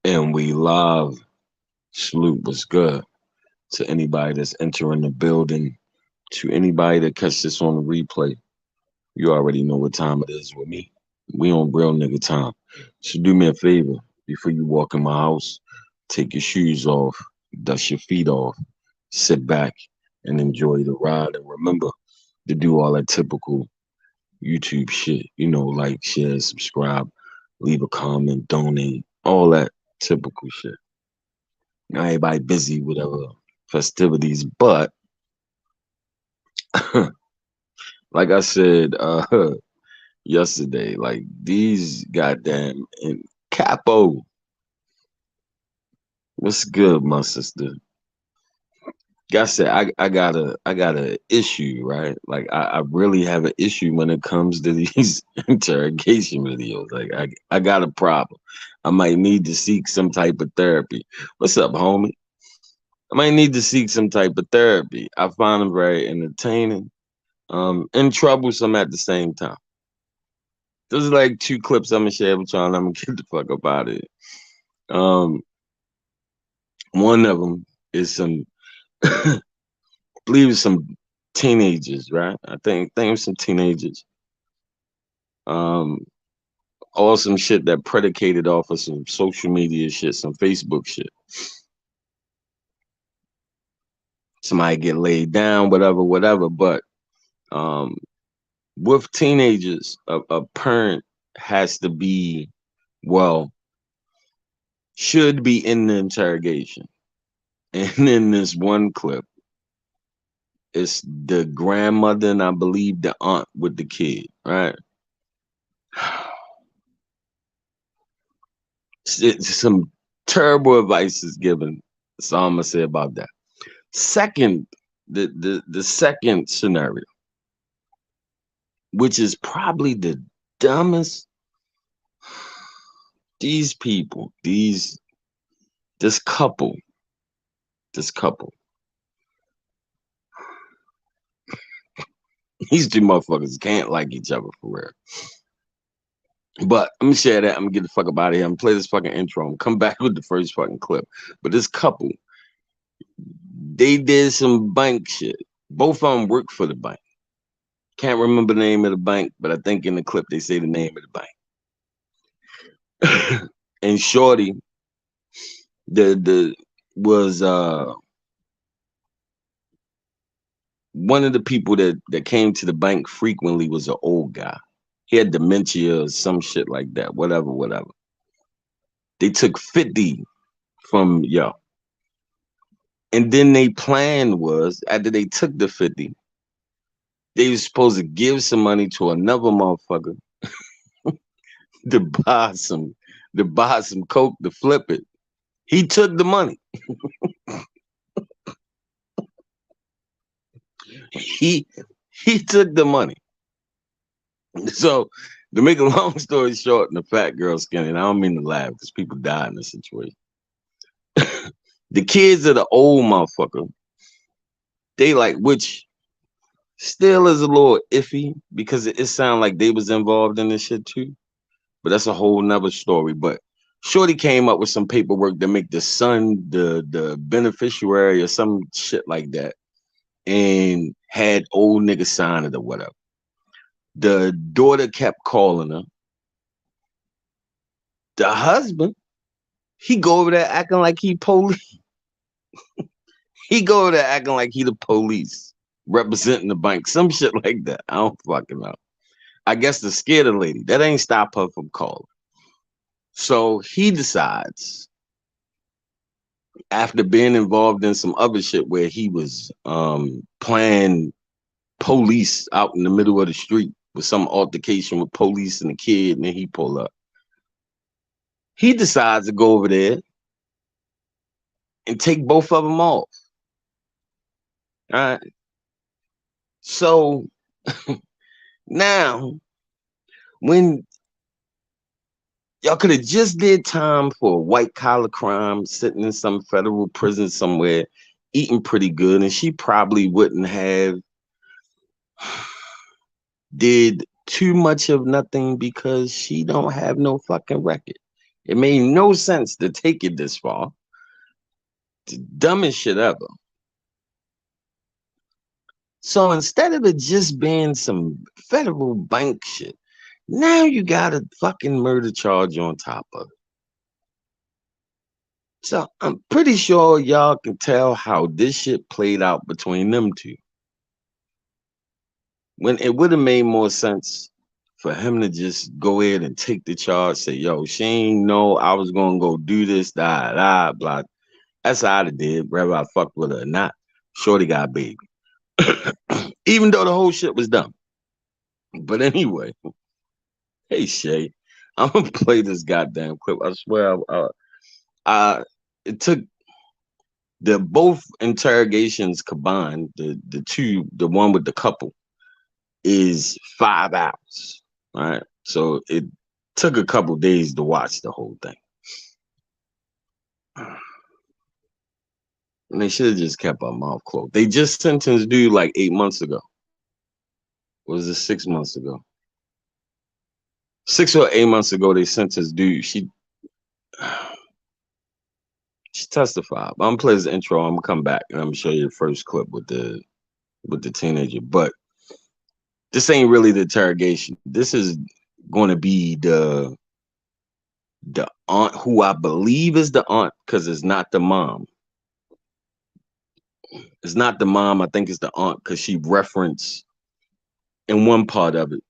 And we love salute was good to anybody that's entering the building, to anybody that catch this on the replay. You already know what time it is with me. We on real nigga time. So do me a favor before you walk in my house, take your shoes off, dust your feet off, sit back and enjoy the ride. And remember to do all that typical YouTube shit, like, share, subscribe, leave a comment, donate, all that typical shit. Now everybody busy with festivities, but like I said yesterday, like these goddamn and Capo, what's good, my sister? Like I said, I got a issue, right? Like I really have an issue when it comes to these interrogation videos. Like I got a problem. I might need to seek some type of therapy. What's up, homie? I might need to seek some type of therapy. I find them very entertaining, and troublesome at the same time. There's like two clips I'm gonna share with y'all, and I'm gonna get the fuck up out of it. Um, one of them is some, I believe it's some teenagers, right? I think it was some teenagers. Um, all some shit that predicated off of some social media shit, some Facebook shit. Somebody get laid down, whatever, whatever. But um, with teenagers, a parent has to be, well, should be in the interrogation. And in this one clip, it's the grandmother and I believe the aunt with the kid, right? Some terrible advice is given. That's all I'm gonna say about that. Second, the second scenario, which is probably the dumbest. These people, this couple, this couple, these two motherfuckers can't like each other for real. But I'm gonna share that. I'm gonna get the fuck up out of here. I'm gonna play this fucking intro. I'm gonna come back with the first fucking clip. But this couple, they did some bank shit. Both of them work for the bank. Can't remember the name of the bank, but I think in the clip they say the name of the bank. And Shorty, the was one of the people that came to the bank frequently was an old guy. He had dementia or some shit like that. Whatever, whatever. They took 50 from yo. And then they plan was after they took the 50, they was supposed to give some money to another motherfucker to buy some coke to flip it. He took the money. He he took the money. So to make a long story short, and the fat girl skinny, and I don't mean to laugh because people die in this situation. The kids of the old motherfucker, they like, which still is a little iffy because it sounded like they was involved in this shit too. But that's a whole nother story. But Shorty came up with some paperwork to make the son the beneficiary or some shit like that, and had old nigga sign it or whatever. The daughter kept calling her. The husband, he go over there acting like he police. He go over there acting like he the police representing the bank, some shit like that. I don't fucking know. I guess to scare the lady. That ain't stop her from calling. So he decides, after being involved in some other shit where he was playing police out in the middle of the street with some altercation with police and a kid, and then he pull up. He decides to go over there and take both of them off. All right. So now, when y'all could have just did time for a white collar crime, sitting in some federal prison somewhere, eating pretty good, and she probably wouldn't have did too much of nothing because she don't have no fucking record. It made no sense to take it this far. The dumbest shit ever. So instead of it just being some federal bank shit, now you got a fucking murder charge on top of it. So I'm pretty sure y'all can tell how this shit played out between them two. When it would have made more sense for him to just go ahead and take the charge, say, yo, she ain't know I was gonna go do this, blah. That's how I did, whether I fucked with her or not. Shorty got a baby. Even though the whole shit was dumb. But anyway, hey Shay, I'm gonna play this goddamn clip. I swear, it took the both interrogations combined, the one with the couple, is 5 hours. All right, so it took a couple days to watch the whole thing. And they should have just kept our mouth closed. They just sentenced dude like 8 months ago. Was it 6 months ago? 6 or 8 months ago, they sentenced dude. She testified. I'm gonna play this intro. I'm gonna come back and I'm gonna show you the first clip with the teenager. But this ain't really the interrogation. This is going to be the aunt, who I believe is the aunt, because it's not the mom. It's not the mom. I think it's the aunt, because she referenced in one part of it.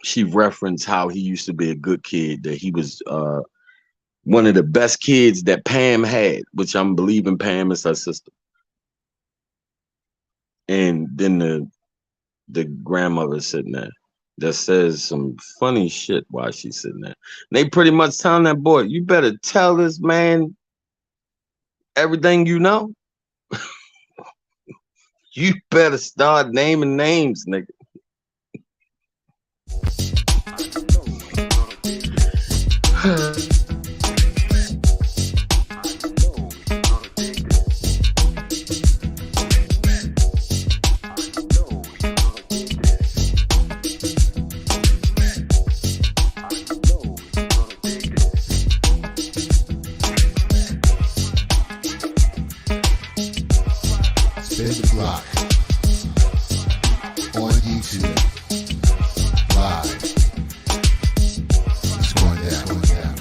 She referenced how he used to be a good kid, that he was one of the best kids that Pam had, which I'm believing Pam is her sister. And then the grandmother sitting there that says some funny shit while she's sitting there. And they pretty much telling that boy, you better tell this man everything you know. You better start naming names, nigga. Spin the block on YouTube live. It's going down, going down.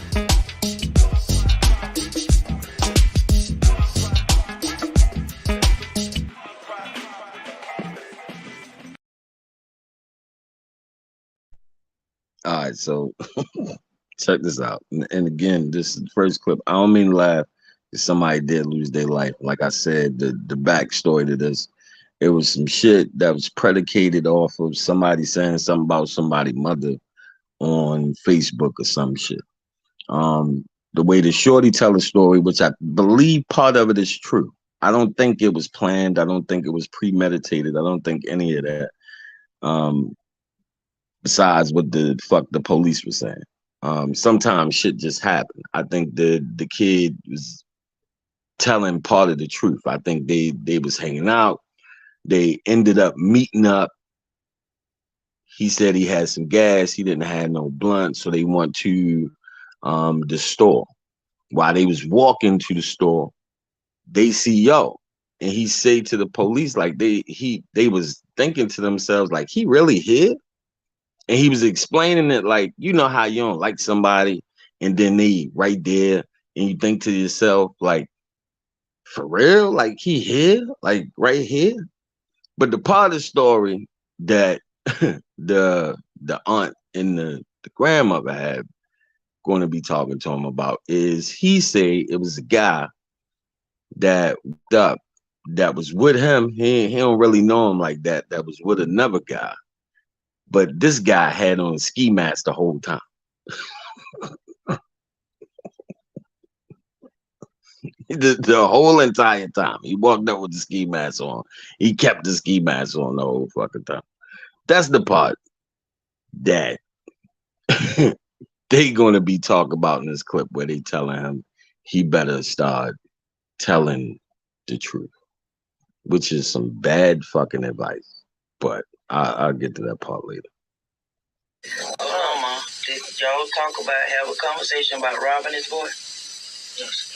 All right, so check this out. And again, this is the first clip. I don't mean to laugh, because somebody did lose their life. Like I said, the backstory to this, it was some shit that was predicated off of somebody saying something about somebody's mother on Facebook or some shit. The way the shorty tell the story, which I believe part of it is true. I don't think it was planned. I don't think it was premeditated. I don't think any of that. Um, Besides what the fuck the police were saying. Sometimes shit just happened. I think the kid was telling part of the truth. I think they was hanging out. They ended up meeting up. He said he had some gas. He didn't have no blunt, so they went to the store. While they was walking to the store, they see yo, and he say to the police like they was thinking to themselves like, he really here? And he was explaining it like, you know how you don't like somebody and then they right there and you think to yourself like, for real? Like he here? Like right here? But the part of the story that the aunt and the grandmother had going to be talking to him about is he say it was a guy that up that was with him. He don't really know him like that. That was with another guy. But this guy had on ski masks the whole time. the whole entire time. He walked up with the ski mask on. He kept the ski mask on the whole fucking time. That's the part that they gonna be talking about in this clip where they telling him he better start telling the truth, which is some bad fucking advice. But I'll get to that part later. Did y'all have a conversation about robbing this boy? Yes.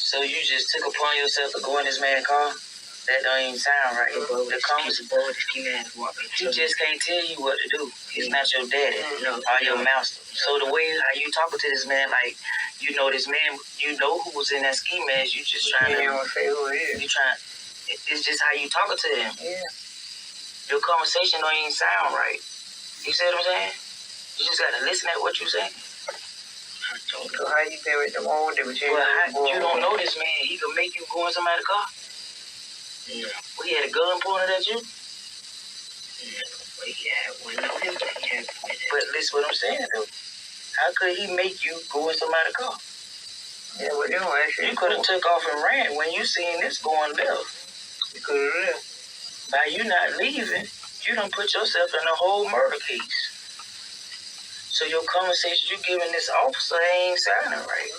So you just took upon yourself to go in this man's car? That don't even sound right. The conversation, he just can't tell you what to do. He's not your daddy or your master. So the way how you talking to this man, like you know this man, you know who was in that ski mask. You just trying to. You don't say who it is. You trying. It's just how you talking to him. Yeah. Your conversation don't even sound right. You see what I'm saying? You just gotta listen at what you say. So how you say with them old niggas? Well, you don't know this man. He could make you go in somebody's car. Yeah. Well, he had a gun pointed at you? Yeah. Well, but listen what I'm saying, though. How could he make you go in somebody's car? Yeah, well, you could have took off and ran when you seen this going left. You could have left. By you not leaving, you done put yourself in a whole murder case. So your conversation you giving this officer ain't sounding right.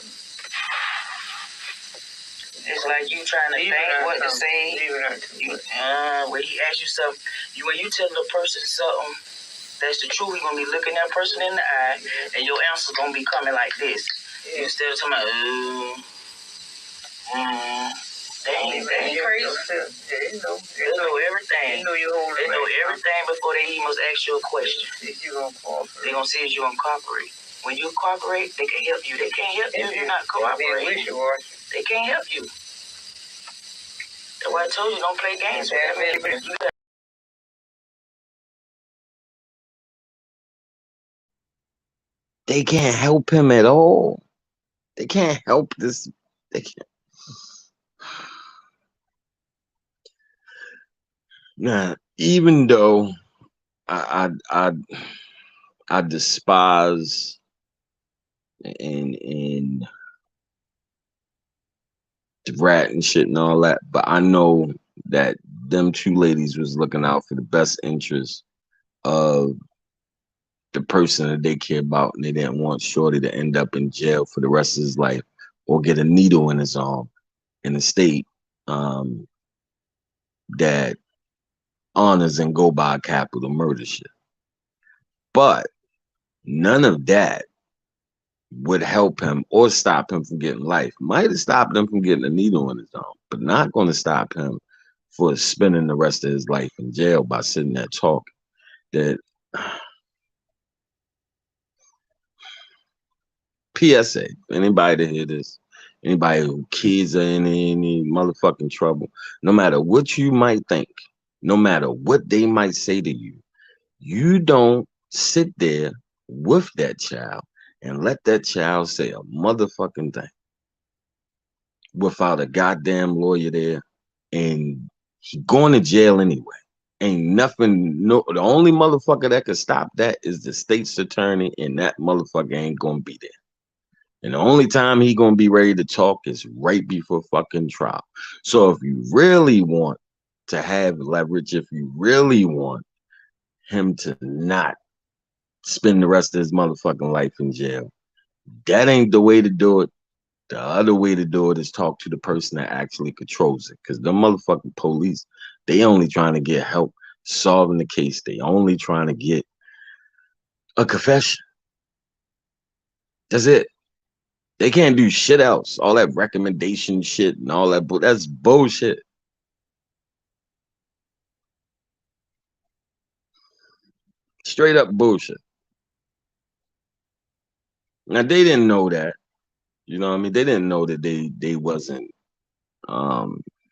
It's like you trying to think what to say. When he asks you something, when you tell the person something that's the truth, you're gonna be looking that person in the eye, and your answer's gonna be coming like this. Yeah. Instead of talking about, they ain't crazy. They know everything. They know everything before they even must ask you a question. They gonna see if you gonna cooperate. When you cooperate, they can help you. They can't help you if you're not cooperating. They can't help you. That's why I told you don't play games with them. They can't help him at all. They can't help this. They can't. Now, even though I despise and the rat and shit and all that, but I know that them two ladies was looking out for the best interest of the person that they care about, and they didn't want Shorty to end up in jail for the rest of his life or get a needle in his arm in a state that honors and go by capital murder shit. But none of that would help him or stop him from getting life. Might have stopped him from getting a needle in his arm, but not going to stop him for spending the rest of his life in jail by sitting there talking. That PSA, anybody to hear this, anybody who kids are in any motherfucking trouble, no matter what you might think, no matter what they might say to you, you don't sit there with that child and let that child say a motherfucking thing without a goddamn lawyer there, and he going to jail anyway. Ain't nothing. No, the only motherfucker that could stop that is the state's attorney, and that motherfucker ain't gonna be there. And the only time he gonna be ready to talk is right before fucking trial. So if you really want to have leverage, if you really want him to not spend the rest of his motherfucking life in jail, that ain't the way to do it. The other way to do it is talk to the person that actually controls it. Because the motherfucking police, they only trying to get help solving the case. They only trying to get a confession. That's it. They can't do shit else. All that recommendation shit and all that, that's bullshit. Straight up bullshit. Now they didn't know that. You know what I mean? They didn't know that they wasn't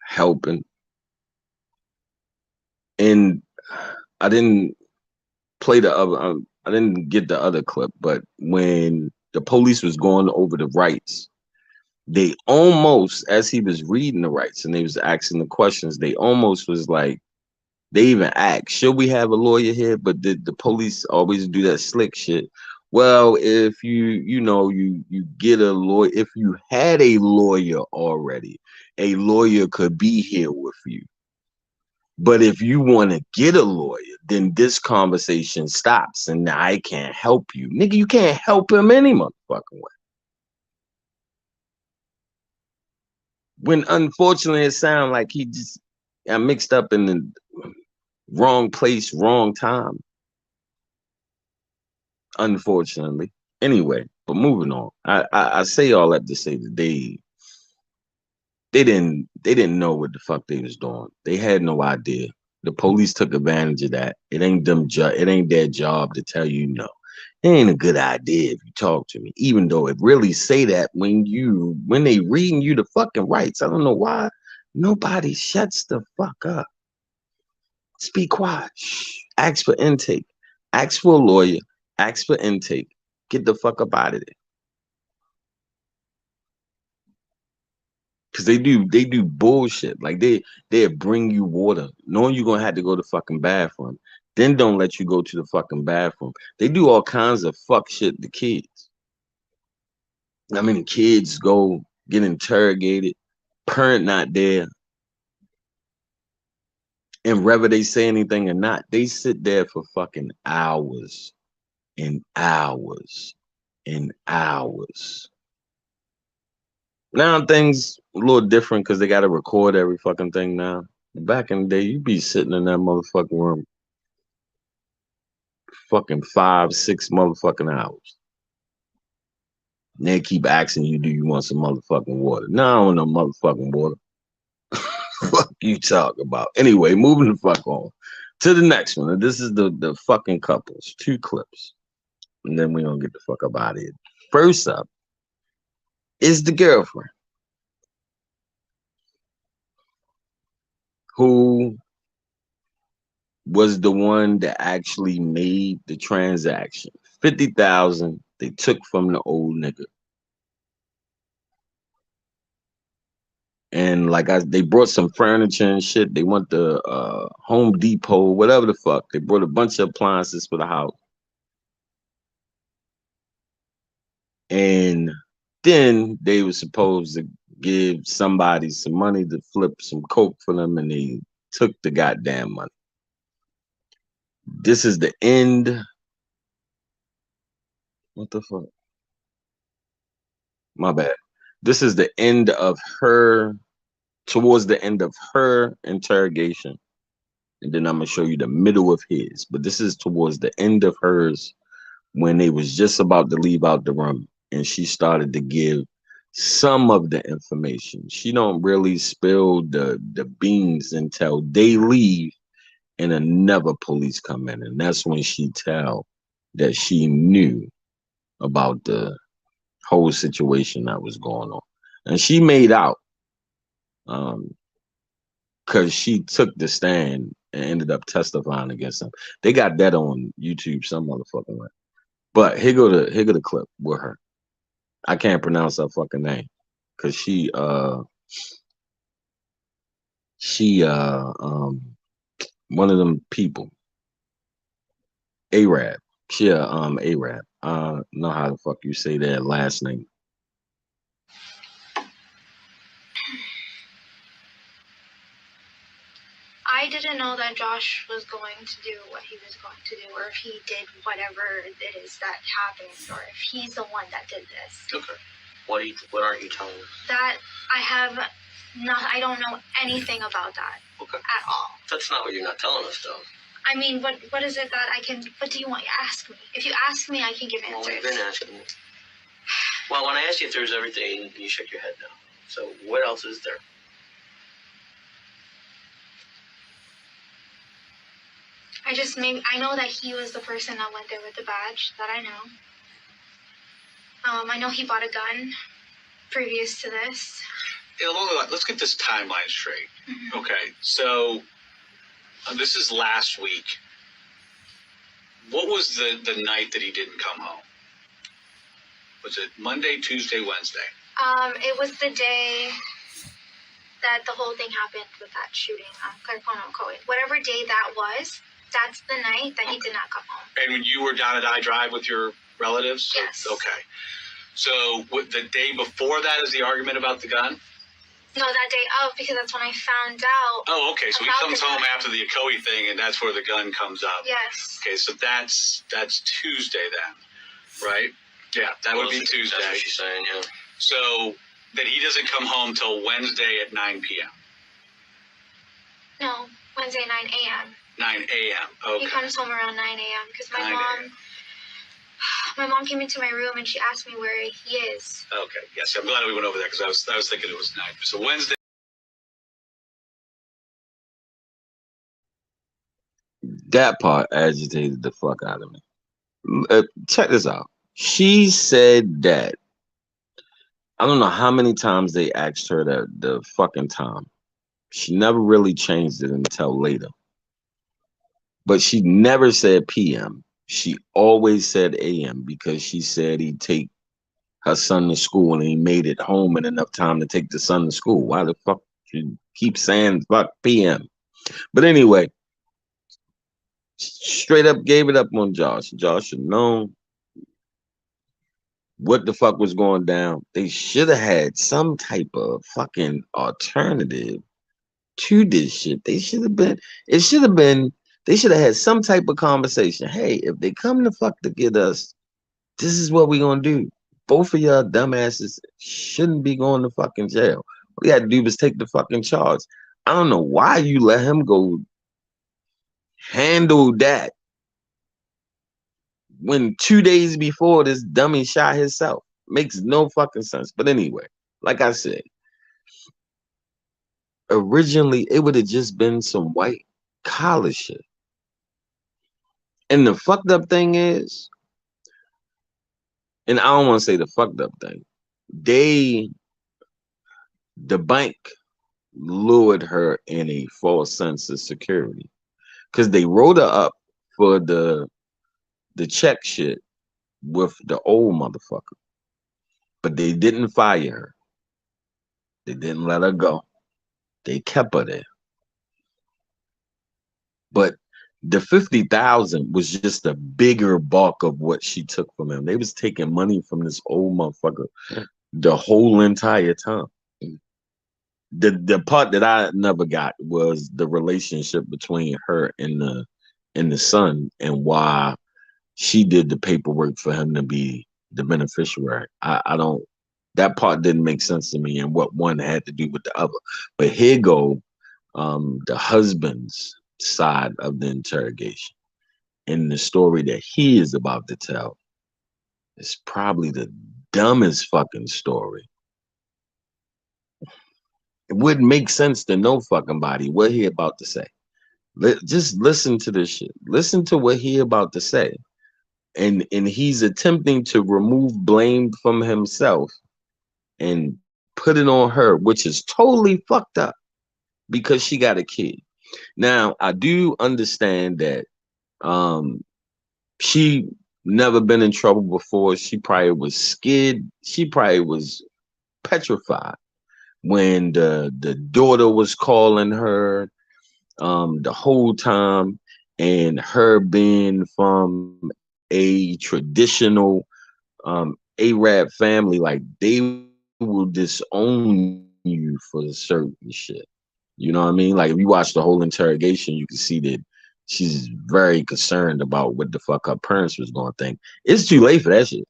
helping. And I didn't play the other. I didn't get the other clip, but when the police was going over the rights, they almost, as he was reading the rights and they was asking the questions, they almost was like, they even asked, should we have a lawyer here? But the police always do that slick shit. Well, if you get a lawyer, if you had a lawyer already, a lawyer could be here with you. But if you want to get a lawyer, then this conversation stops and I can't help you. Nigga, you can't help him any motherfucking way. When unfortunately it sounds like he just got mixed up in the wrong place, wrong time. unfortunately. Anyway, but moving on. I say all that to say that they didn't know what the fuck they was doing. They had no idea. The police took advantage of that. It ain't their job to tell you no. It ain't a good idea if you talk to me. Even though it really say that when they reading you the fucking rights. I don't know why nobody shuts the fuck up. Just be quiet. Shh. Ask for intake. Ask for a lawyer. Ask for intake. Get the fuck up out of there. Cause they do bullshit. Like they bring you water, knowing you're gonna have to go to the fucking bathroom. Then don't let you go to the fucking bathroom. They do all kinds of fuck shit to kids. I mean, kids go get interrogated, parent not there, and whether they say anything or not, they sit there for fucking hours and hours and hours. Now things a little different because they got to record every fucking thing now. Back in the day, you'd be sitting in that motherfucking room fucking 5, 6 motherfucking hours. And they keep asking you, do you want some motherfucking water? No, I don't want no motherfucking water. Fuck you talk about. Anyway, moving the fuck on to the next one. And this is the fucking couples. 2 clips. And then we're going to get the fuck up out of here. First up is the girlfriend who was the one that actually made the transaction. 50,000 they took from the old nigga. And they brought some furniture and shit. They went to Home Depot, whatever the fuck. They brought a bunch of appliances for the house. And then they were supposed to give somebody some money to flip some coke for them, and they took the goddamn money. This is the end. What the fuck? My bad. This is the end of towards the end of her interrogation. And then I'm gonna show you the middle of his. But this is towards the end of hers when they was just about to leave out the room, and she started to give some of the information. She don't really spill the beans until they leave and another police come in. And that's when she tell that she knew about the whole situation that was going on. And she made out because she took the stand and ended up testifying against him. They got that on YouTube some motherfucking way. But here go the clip with her. I can't pronounce her fucking name because she one of them people. Arab. She Arab. Know how the fuck you say that last name. I didn't know that Josh was going to do what he was going to do, or if he did whatever it is that happened, or if he's the one that did this. Okay. What aren't you telling us? That I don't know anything about that. Okay. At all. That's not what you're not telling us, though. I mean, what is it that I can? What do you want? You ask me. If you ask me, I can give answers. Well, you've been asking me. Well, when I asked you if there's everything, you shook your head no. So what else is there? I know that he was the person that went there with the badge. That I know. I know he bought a gun previous to this. Yeah, let's get this timeline straight. Mm-hmm. Okay, so this is last week. What was the night that he didn't come home? Was it Monday, Tuesday, Wednesday? It was the day that the whole thing happened with that shooting on Clarkona Coe. Whatever day that was, that's the night that he did not come home. And when you were down at I-Drive with your relatives? Yes. Okay. So the day before that is the argument about the gun? No, that day of, because that's when I found out. Oh, okay. So he about comes the home gun. after the Ocoee thing, and that's where the gun comes up. Yes. Okay, so that's Tuesday then, right? Yeah, that would be Tuesday. That's what she's saying, yeah. So that he doesn't come home till Wednesday at 9 p.m. No, Wednesday 9 a.m. 9 a.m. Okay. He comes home around 9 a.m. because my 9 mom, a.m. my mom came into my room and she asked me where he is. Okay, yes, I'm glad we went over that because I was thinking it was night. So Wednesday. That part agitated the fuck out of me. Check this out. She said that I don't know how many times they asked her the fucking time. She never really changed it until later. But she never said PM. She always said AM because she said he'd take her son to school and he made it home in enough time to take the son to school. Why the fuck she keep saying fuck PM? But anyway, straight up gave it up on Josh. Josh should known what the fuck was going down. They should have had some type of fucking alternative to this shit. They should have been, it should have been, they should have had some type of conversation. Hey, if they come to fuck to get us, this is what we gonna do. Both of y'all dumbasses shouldn't be going to fucking jail. All you had to do was take the fucking charge. I don't know why you let him go handle that when 2 days before this dummy shot himself. Makes no fucking sense. But anyway, like I said, originally it would have just been some white collar shit. And the fucked up thing is, and I don't want to say the fucked up thing, the bank lured her in a false sense of security because they wrote her up for the check shit with the old motherfucker, but they didn't fire her. They didn't let her go. They kept her there. But the 50,000 was just a bigger bulk of what she took from him. They was taking money from this old motherfucker the whole entire time. The part that I never got was the relationship between her and the son and why she did the paperwork for him to be the beneficiary. I don't, that part didn't make sense to me and what one had to do with the other. But here go the husband's side of the interrogation. And the story that he is about to tell is probably the dumbest fucking story. It wouldn't make sense to no fucking body what he about to say. Just listen to this shit. Listen to what he about to say. And he's attempting to remove blame from himself and put it on her, which is totally fucked up because she got a kid. Now, I do understand that she never been in trouble before. She probably was scared. She probably was petrified when the daughter was calling her the whole time, and her being from a traditional Arab family, like they will disown you for certain shit. You know what I mean? Like if you watch the whole interrogation, you can see that she's very concerned about what the fuck her parents was gonna think. It's too late for that shit.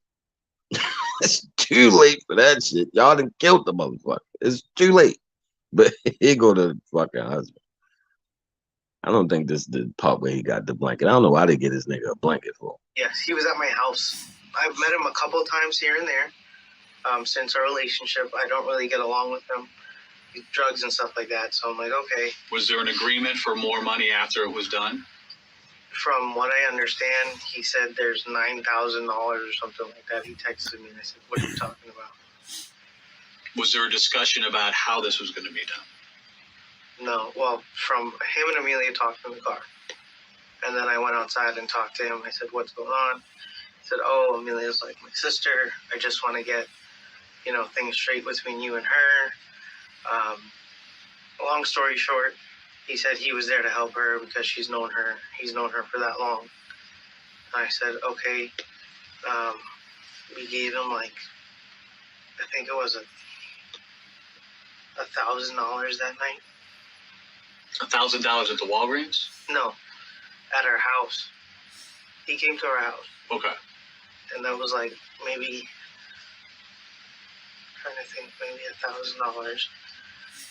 It's too late for that shit. Y'all done killed the motherfucker. It's too late. But here go the fucking husband. I don't think this is the part where he got the blanket. I don't know why they get this nigga a blanket for. Yes, he was at my house. I've met him a couple times here and there. Since our relationship, I don't really get along with him. Drugs and stuff like that. So I'm like, okay. Was there an agreement for more money after it was done? From what I understand, he said there's $9,000 or something like that. He texted me and I said, what are you talking about? Was there a discussion about how this was going to be done? No. Well, from him and Amelia talked in the car. And then I went outside and talked to him. I said, what's going on? He said, oh, Amelia's like my sister. I just want to get, things straight between you and her. Long story short, he said he was there to help her because he's known her for that long. I said, okay. We gave him I think it was $1,000 that night. $1,000 at the Walgreens? No, at our house. He came to our house. Okay. And that was maybe, trying to think, maybe $1,000.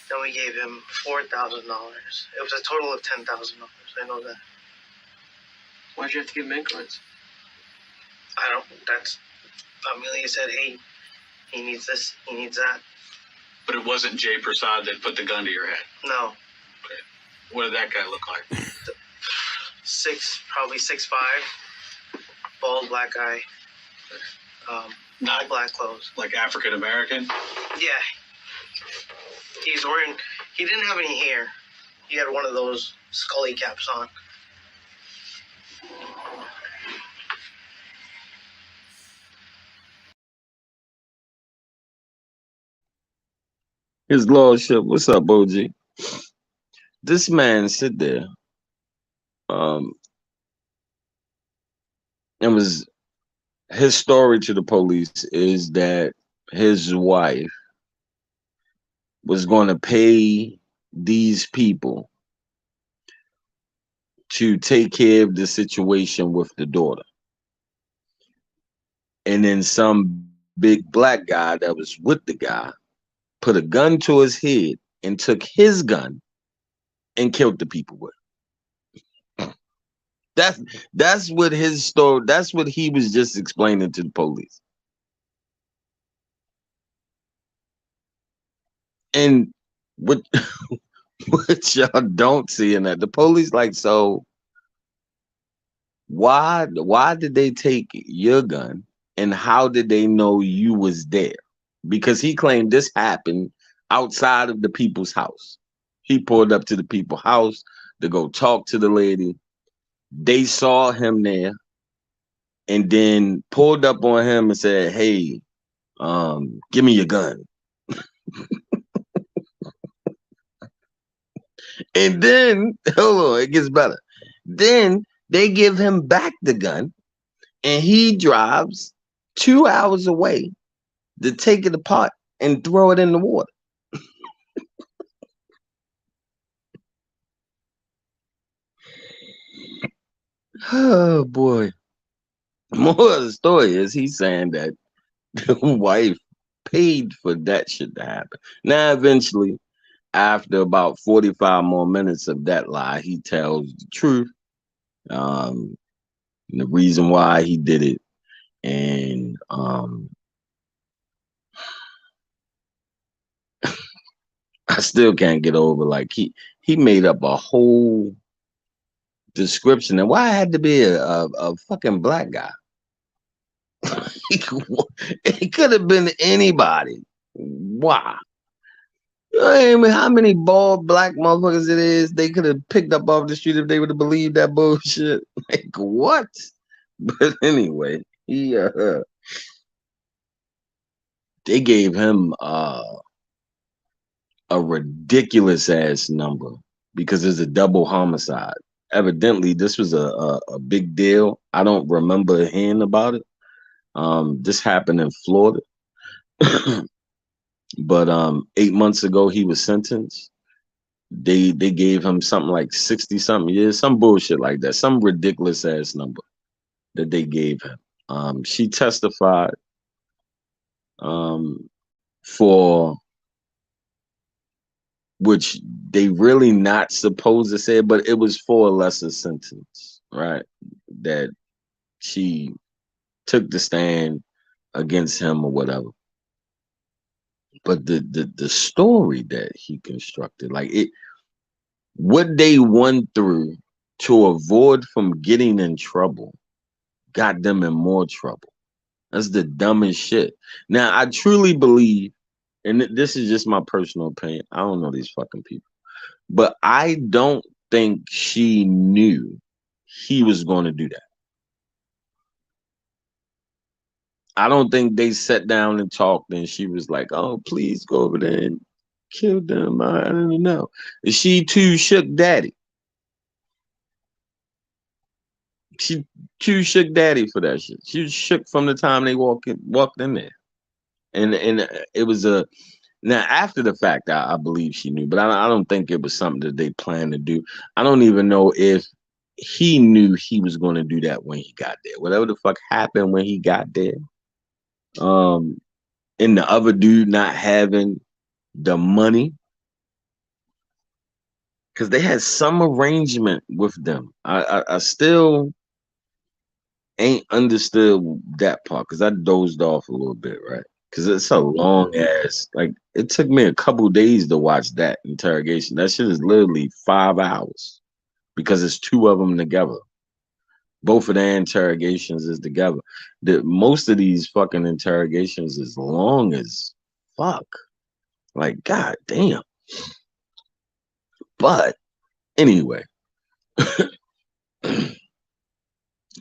Then we gave him $4,000. It was a total of $10,000. I know that. Why'd you have to give him increments? I don't. That's. Amelia said, "Hey, he needs this. He needs that." But it wasn't Jay Prasad that put the gun to your head. No. Okay. What did that guy look like? Probably 6'5", bald black guy. Not black clothes. Like African American? Yeah. He's wearing. He didn't have any hair. He had one of those scully caps on. His lordship, what's up, OG? This man sit there, um, and was his story to the police is that his wife was going to pay these people to take care of the situation with the daughter. And then some big black guy that was with the guy put a gun to his head and took his gun and killed the people with. That's what his story, that's what he was just explaining to the police. And what what y'all don't see in that, the police like, so why did they take your gun and how did they know you was there? Because he claimed this happened outside of the people's house. He pulled up to the people's house to go talk to the lady. They saw him there and then pulled up on him and said, hey, give me your gun. And then, hold on, it gets better. Then they give him back the gun and he drives 2 hours away to take it apart and throw it in the water. Oh boy. More of the story is he's saying that the wife paid for that shit to happen. Now, eventually, after about 45 more minutes of that lie, he tells the truth. The reason why he did it. And I still can't get over, like, he made up a whole description and why it had to be a fucking black guy. It could have been anybody. Why? I mean, how many bald black motherfuckers it is they could have picked up off the street if they would have believed that bullshit? Like what? But anyway, they gave him a ridiculous ass number because it's a double homicide. Evidently, this was a big deal. I don't remember hearing about it. This happened in Florida. But 8 months ago he was sentenced. They gave him something like 60 something years, some bullshit like that, some ridiculous ass number that they gave him. She testified for which they really not supposed to say, but it was for a lesser sentence, right? That she took the stand against him or whatever. But the story that he constructed, like it, what they went through to avoid from getting in trouble, got them in more trouble. That's the dumbest shit. Now, I truly believe, and this is just my personal opinion, I don't know these fucking people, but I don't think she knew he was going to do that. I don't think they sat down and talked and she was like, oh, please go over there and kill them. I don't know. She too shook daddy. She too shook daddy for that shit. She was shook from the time they walked in there. And it was now after the fact, I believe she knew, but I don't think it was something that they planned to do. I don't even know if he knew he was going to do that when he got there. Whatever the fuck happened when he got there. And the other dude not having the money because they had some arrangement with them. I still ain't understood that part because I dozed off a little bit, right? Because it's a long ass. Like it took me a couple days to watch that interrogation. That shit is literally 5 hours because it's two of them together. Both of their interrogations is together. The most of these fucking interrogations is long as fuck. Like god damn. But anyway,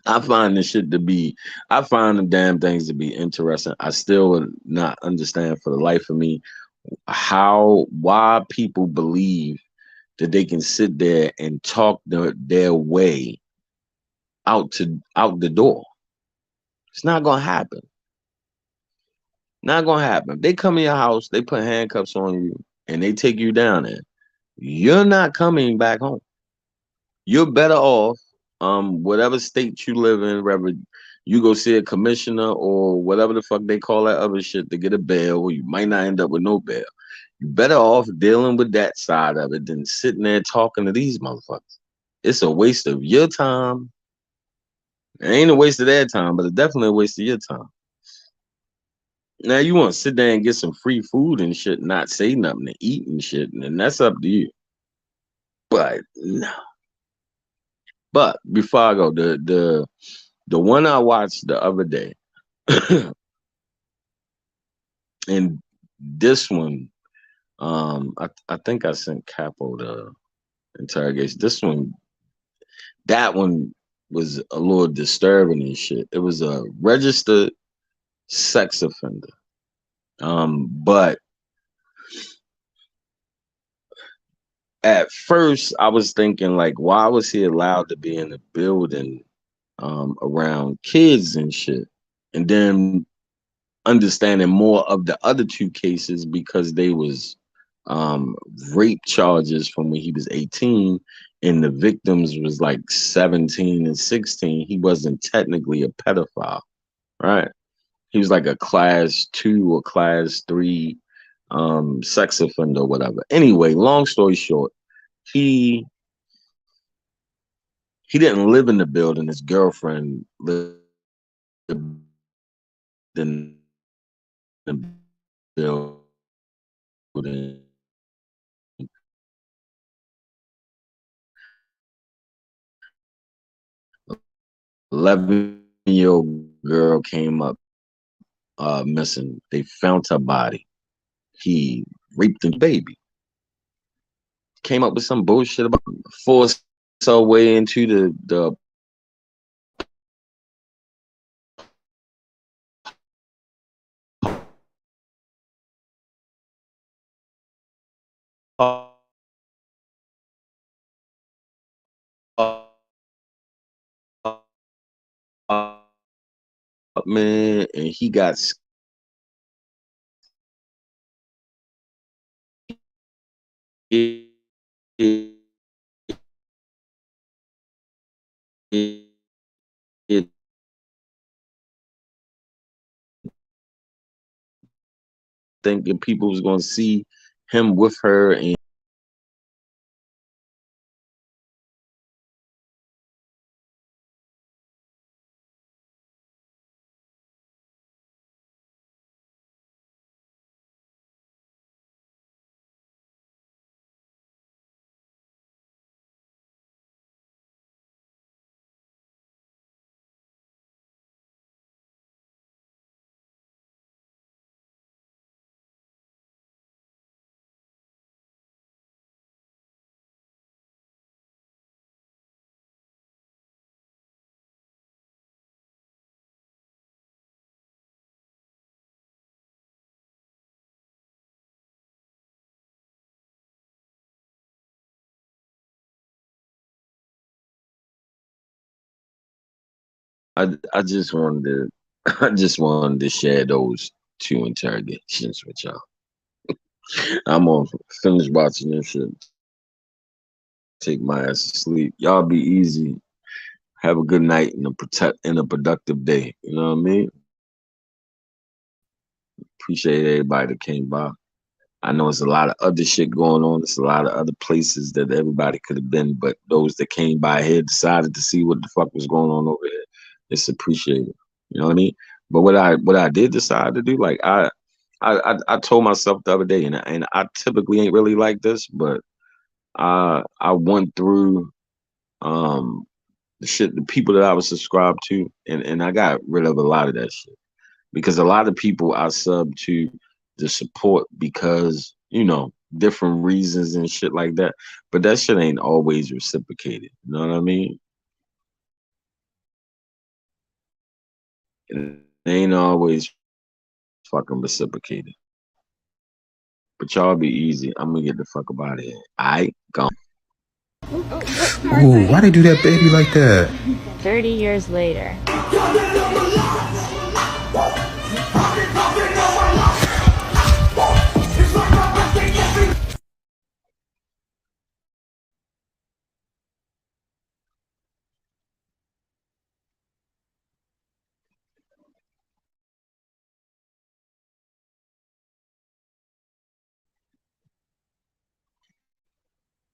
I find this shit to be, I find the damn things to be interesting. I still would not understand for the life of me why people believe that they can sit there and talk their way out the door. It's not gonna happen. Not gonna happen. If they come in your house, they put handcuffs on you, and they take you down there. You're not coming back home. You're better off, whatever state you live in, whether you go see a commissioner or whatever the fuck they call that other shit to get a bail, you might not end up with no bail. You better off dealing with that side of it than sitting there talking to these motherfuckers. It's a waste of your time. It ain't a waste of their time, but it's definitely a waste of your time. Now you want to sit there and get some free food and shit, not say nothing to eat and shit, and that's up to you. But no. But before I go, the one I watched the other day, and this one, I think I sent Capo the interrogation. This one, that one was a little disturbing and shit. It was a registered sex offender. But at first I was thinking like, why was he allowed to be in the building around kids and shit? And then understanding more of the other two cases because they was um rape charges from when he was 18 and the victims was like 17 and 16. He wasn't technically a pedophile, right? He was like a class 2 or class 3 sex offender or whatever. Anyway, long story short, he he didn't live in the building. His girlfriend lived in the building. 11-year-old girl came up missing. They found her body. He raped the baby. Came up with some bullshit about forced her way into the apartment, and he got scared, thinking people was gonna see him with her, and I just wanted to I just wanted to share those two interrogations with y'all. I'm gonna finish watching this shit, take my ass to sleep. Y'all be easy. Have a good night and a productive day. You know what I mean? Appreciate everybody that came by. I know it's a lot of other shit going on. It's a lot of other places that everybody could have been, but those that came by here decided to see what the fuck was going on over here. it's appreciated. You know what I mean? But what I did decide to do, like I told myself the other day, and I typically ain't really like this, but I went through um the shit, the people that I was subscribed to, and I got rid of a lot of that shit because a lot of people I sub to the support because different reasons and shit like that, but that shit ain't always reciprocated. You know what I mean? It ain't always fucking reciprocated. But y'all be easy. I'm gonna get the fuck up out of here. I gone. Ooh, why they do that baby like that? 30 years later.